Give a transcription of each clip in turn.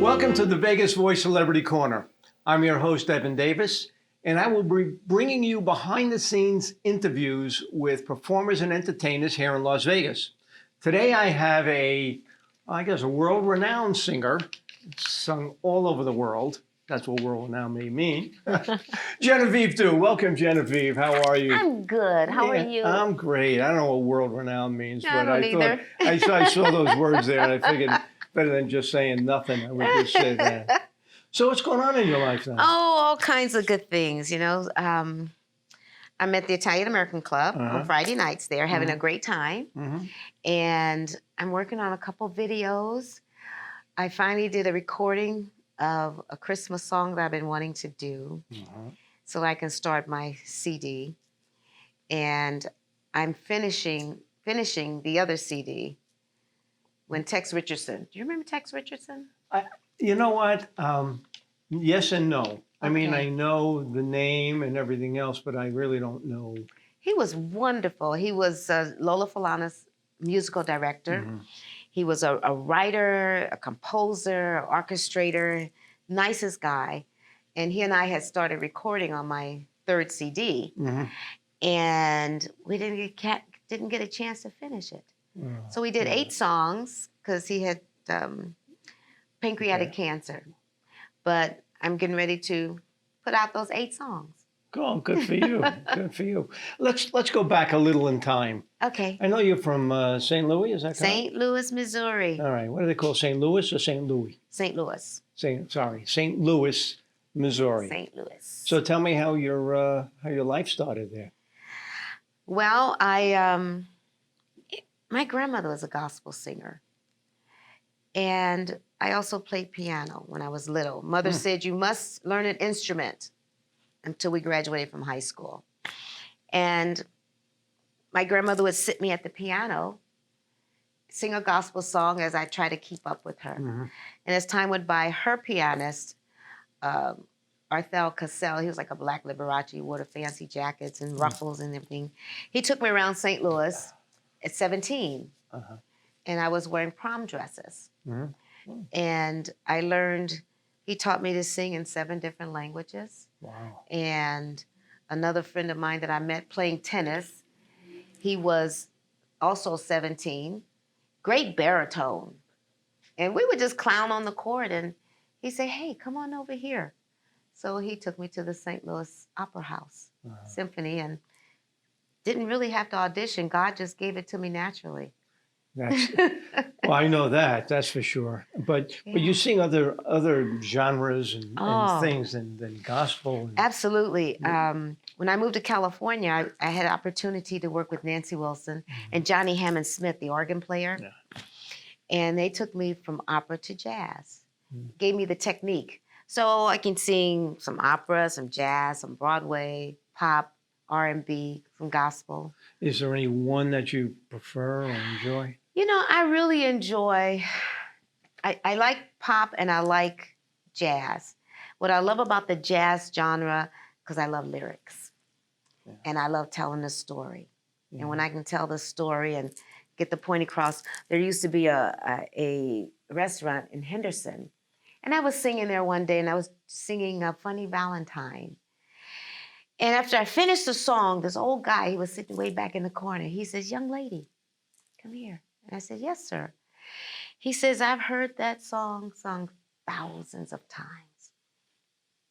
Welcome to the Vegas Voice Celebrity Corner. I'm your host, Evan Davis, and I will be bringing you behind-the-scenes interviews with performers and entertainers here in Las Vegas. Today I have a world-renowned singer, sung all over the world. That's what world-renowned may mean. Genevieve Dew. Welcome, Genevieve. How are you? I'm good. How are you? I'm great. I don't know what world-renowned means, No, but I thought I saw those words there, and I figured better than just saying nothing, I would just say that. So what's going on in your life now? Oh, all kinds of good things. You know, I'm at the Italian American Club on Friday nights there, having a great time. And I'm working on a couple videos. I finally did a recording of a Christmas song that I've been wanting to do so I can start my CD. And I'm finishing the other CD when Tex Richardson. Do you remember Tex Richardson? You know what? Yes and no. I mean, I know the name and everything else, but I really don't know. He was wonderful. He was Lola Falana's musical director. He was a writer, a composer, orchestrator, nicest guy. And he and I had started recording on my third CD. And we didn't get a chance to finish it. So we did 8 songs because he had pancreatic cancer. But I'm getting ready to put out those 8 songs. Oh, good for you. Good for you. Let's go back a little in time. Okay. I know you're from St. Louis, is that correct? St. Louis, Missouri. All right. What do they call St. Louis or St. Louis? St. Louis. St. Louis, Missouri. St. Louis. So tell me how your life started there. Well, my grandmother was a gospel singer. And I also played piano when I was little. Mother said, you must learn an instrument until we graduated from high school. And my grandmother would sit me at the piano, sing a gospel song as I try to keep up with her. And as time went by, her pianist, Arthel Cassell, he was like a black Liberace, wore the fancy jackets and ruffles and everything. He took me around St. Louis at 17. And I was wearing prom dresses. And I learned, he taught me to sing in 7 different languages. Wow. And another friend of mine that I met playing tennis, he was also 17, great baritone. And we would just clown on the court and he'd say, hey, come on over here. So he took me to the St. Louis Opera House Symphony and didn't really have to audition. God just gave it to me naturally. Well, I know that's for sure. But you sing other genres and things than gospel. Absolutely. When I moved to California, I had an opportunity to work with Nancy Wilson and Johnny Hammond Smith, the organ player. And they took me from opera to jazz, gave me the technique. So I can sing some opera, some jazz, some Broadway, pop, R&B, some gospel. Is there any one that you prefer or enjoy? You know, I really enjoy, I like pop and I like jazz. What I love about the jazz genre, because I love lyrics and I love telling a story. And when I can tell the story and get the point across, there used to be a restaurant in Henderson. And I was singing there one day and I was singing a Funny Valentine. And after I finished the song, this old guy, he was sitting way back in the corner. He says, young lady, come here. And I said, yes, sir. He says, I've heard that song sung thousands of times,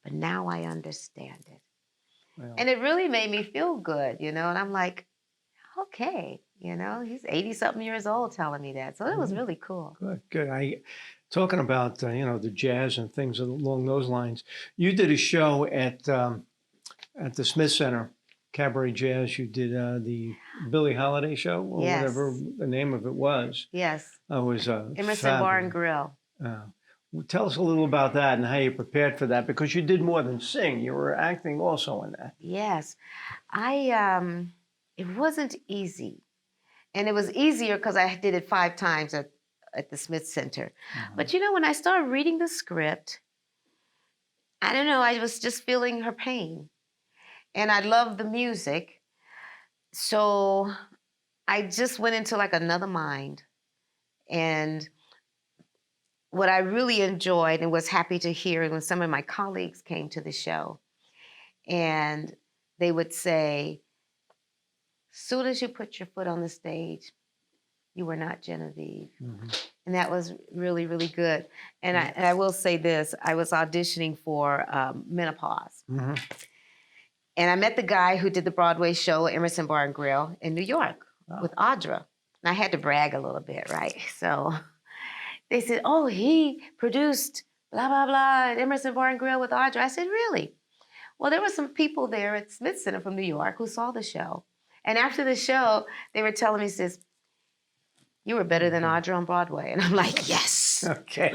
but now I understand it. Well, and it really made me feel good, you know? And I'm like, okay, you know, he's 80-something years old telling me that. So it was really cool. Good. Talking about, the jazz and things along those lines, you did a show at the Smith Center, Cabaret Jazz. You did the Billie Holiday show, or whatever the name of it was. Yes. It was Emerson Bar and Grill. Tell us a little about that and how you prepared for that, because you did more than sing. You were acting also in that. Yes. It wasn't easy. And it was easier because I did it 5 times at the Smith Center. But you know, when I started reading the script, I don't know, I was just feeling her pain. And I loved the music. So I just went into like another mind. And what I really enjoyed and was happy to hear when some of my colleagues came to the show, and they would say, soon as you put your foot on the stage, you were not Genevieve. Mm-hmm. And that was really, really good. And I will say this, I was auditioning for Menopause. Mm-hmm. And I met the guy who did the Broadway show, Emerson Bar and Grill, in New York with Audra. And I had to brag a little bit, right? So they said, oh, he produced blah, blah, blah at Emerson Bar and Grill with Audra. I said, really? Well, there were some people there at Smith Center from New York who saw the show. And after the show, they were telling me, says, you were better than Audra on Broadway. And I'm like, yes. Okay.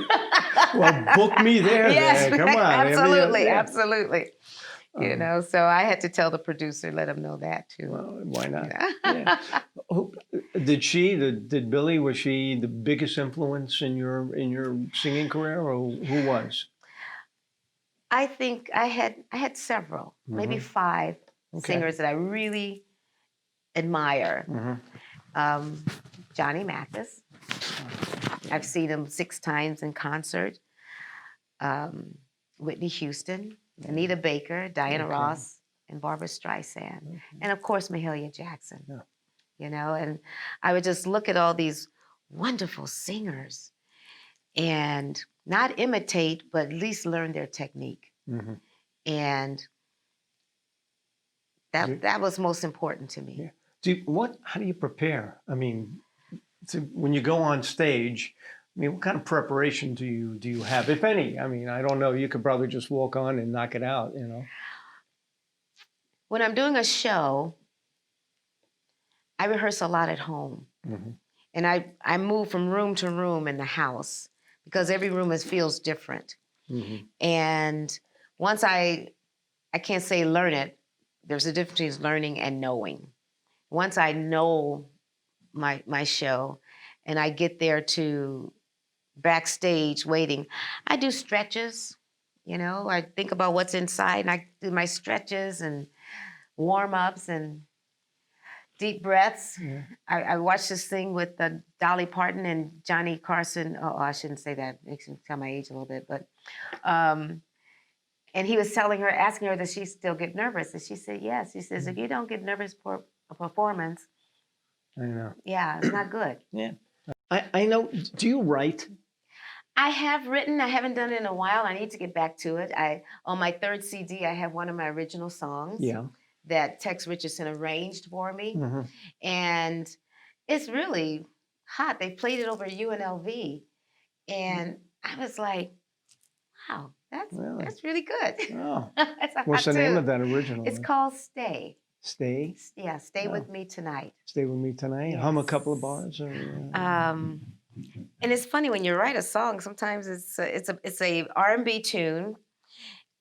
Well, book me there. Yes, then. Come on. absolutely, Yeah. absolutely. You know, so I had to tell the producer, let him know that too. Well, why not? Yeah. Yeah. Did Billy, was she the biggest influence in your singing career, or who was? I think I had several, maybe 5 singers that I really admire. Johnny Mathis. I've seen him 6 times in concert. Whitney Houston, Anita Baker, Diana Ross, and Barbara Streisand. And of course, Mahalia Jackson. Yeah. You know, and I would just look at all these wonderful singers and not imitate, but at least learn their technique. And that was most important to me. Yeah. How do you prepare? I mean, when you go on stage, I mean, what kind of preparation do you have, if any? I mean, I don't know. You could probably just walk on and knock it out, you know. When I'm doing a show, I rehearse a lot at home. And I move from room to room in the house because every room feels different. And once I can't say learn it, there's a difference between learning and knowing. Once I know my show and I get there to backstage waiting, I do stretches, you know, I think about what's inside and I do my stretches and warm-ups and deep breaths. Yeah. I watched this thing with Dolly Parton and Johnny Carson. Oh, I shouldn't say that. It makes me tell my age a little bit, but and he was asking her, does she still get nervous? And she said, yes. He says, if you don't get nervous for a performance, I know. Yeah, it's not good. Yeah. I know. Do you write? I have written. I haven't done it in a while. I need to get back to it. On my 3rd CD, I have one of my original songs. Yeah. That Tex Richardson arranged for me. And it's really hot. They played it over UNLV. And I was like, wow, that's really good. Oh. What's the name of that original? It's called Stay. Stay? Yeah, Stay With Me Tonight. Stay With Me Tonight? Yes. Hum a couple of bars? Or, and it's funny, when you write a song, sometimes it's a R&B tune.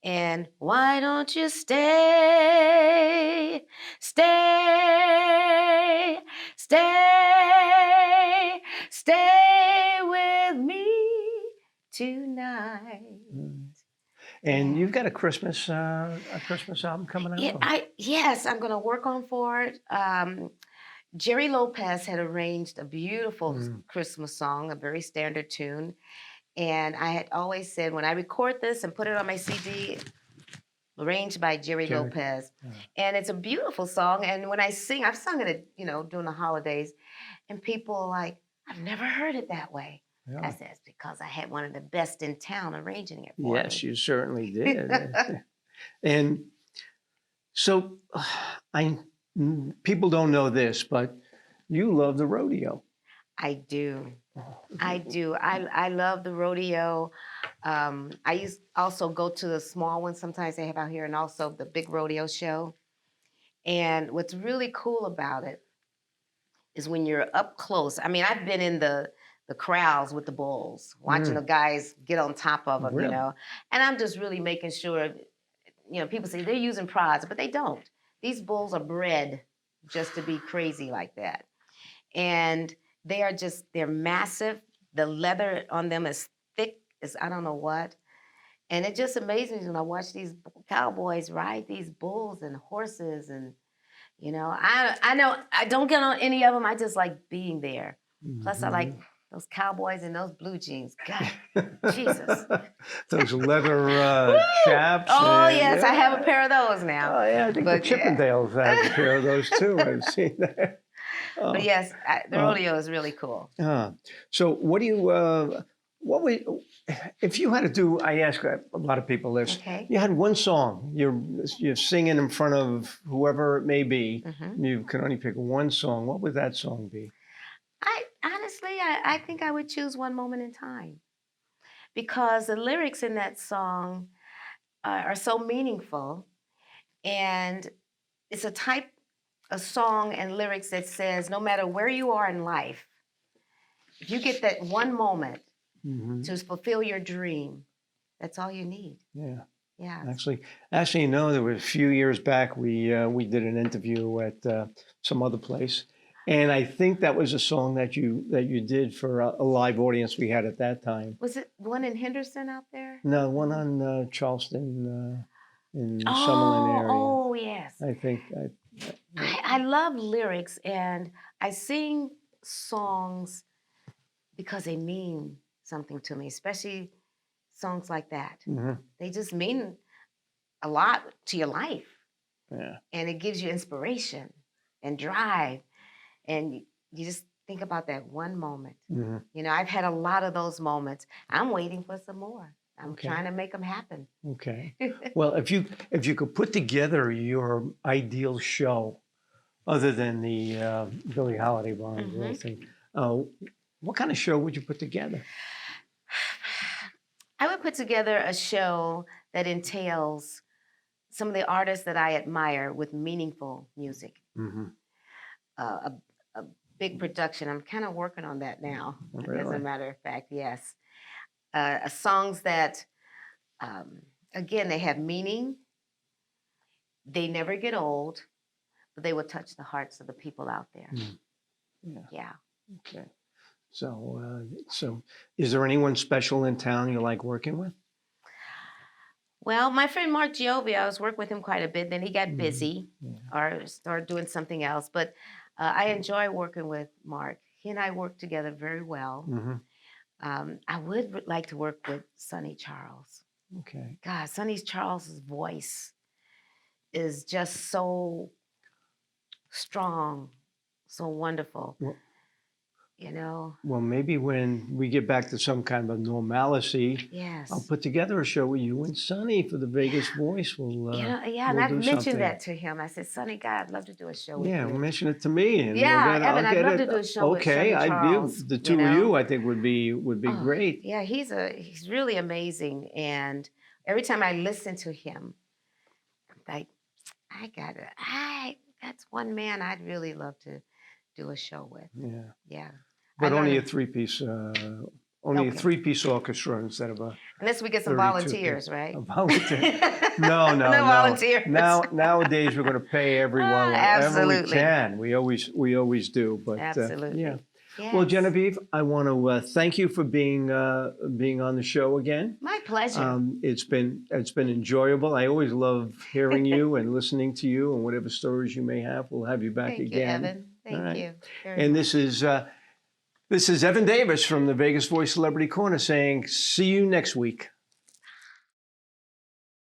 And why don't you stay, stay, stay, stay with me tonight. And you've got a Christmas album coming out? Yes, I'm going to work for it. Jerry Lopez had arranged a beautiful Christmas song, a very standard tune. And I had always said, when I record this and put it on my CD, arranged by Jerry Lopez. Yeah. And it's a beautiful song. And when I sing, I've sung it, during the holidays. And people are like, I've never heard it that way. Yeah. I said, it's because I had one of the best in town arranging it for me. Yes, you certainly did. And so people don't know this, but you love the rodeo. I do. I do. I love the rodeo. I also go to the small ones sometimes they have out here, and also the big rodeo show. And what's really cool about it is when you're up close. I mean, I've been in the crowds with the bulls, watching the guys get on top of them, really? And I'm just really making sure, people say they're using prods, but they don't. These bulls are bred just to be crazy like that. And they're massive. The leather on them is thick as I don't know what. And it just amazes me when I watch these cowboys ride these bulls and horses. And, I know I don't get on any of them. I just like being there. Plus, I like those cowboys in those blue jeans. God, Jesus. Those leather chaps. Oh, and, yes, I have a yeah. pair of those now. Oh, yeah, I think the But, yeah. Chippendales has a pair of those too. I've seen that. Oh, But yes, the rodeo is really cool. so what do you, what would, if you had to do, I ask a lot of people this, Okay. you had one song, you're singing in front of whoever it may be, Mm-hmm. you can only pick one song, what would that song be? I think I would choose One Moment in Time because the lyrics in that song are so meaningful, and it's a type of song and lyrics that says no matter where you are in life, if you get that one moment Mm-hmm. to fulfill your dream, that's all you need. Yeah. Yeah. Actually, no, there was a few years back, we did an interview at some other place. And I think that was a song that you did for a live audience we had at that time. Was it one in Henderson out there? No, one on Charleston in Summerlin area. Oh, yes. I think. I love lyrics, and I sing songs because they mean something to me, especially songs like that. Mm-hmm. They just mean a lot to your life. Yeah. And it gives you inspiration and drive. And you just think about that one moment. Mm-hmm. You know, I've had a lot of those moments. I'm waiting for some more. I'm Okay. trying to make them happen. Okay. Well, if you could put together your ideal show, other than the Billie Holiday Barn Mm-hmm. thing, what kind of show would you put together? I would put together a show that entails some of the artists that I admire with meaningful music. Mm-hmm. A big production. I'm kind of working on that now, as Really? a matter of fact, yes. Songs that, again, they have meaning. They never get old, but they will touch the hearts of the people out there. Yeah. Yeah. Okay. So is there anyone special in town you like working with? Well, my friend Mark Giovia, I was working with him quite a bit. Then he got busy or started doing something else. But I enjoy working with Mark. He and I work together very well. Mm-hmm. I would like to work with Sonny Charles. Okay. God, Sonny Charles's voice is just so strong, so wonderful. Well, you know. Well, maybe when we get back to some kind of normalcy, Yes. I'll put together a show with you and Sonny for the Vegas Voice. We'll and we'll I've do mentioned something. that to him. I said, Sonny, God, I'd love to do a show with you. Mention it to me. And Evan, I'd love to do a show with Sonny Charles. The two of you, I think, would be great. Yeah, he's really amazing. And every time I listen to him, I'm like, that's one man I'd really love to do a show with. Yeah. Yeah. But only a three-piece, Okay. a three-piece orchestra instead of a. Unless we get some 32 volunteers, right? A volunteer. No. No volunteers. Nowadays we're going to pay everyone whatever we Absolutely. can. We always do. But Absolutely. yeah. Yes. Well, Genevieve, I want to thank you for being on the show again. My pleasure. It's been enjoyable. I always love hearing you and listening to you, and whatever stories you may have, we'll have you back Thank again. you, Evan. Thank All right. you. And this is Evan Davis from the Vegas Voice Celebrity Corner saying, see you next week.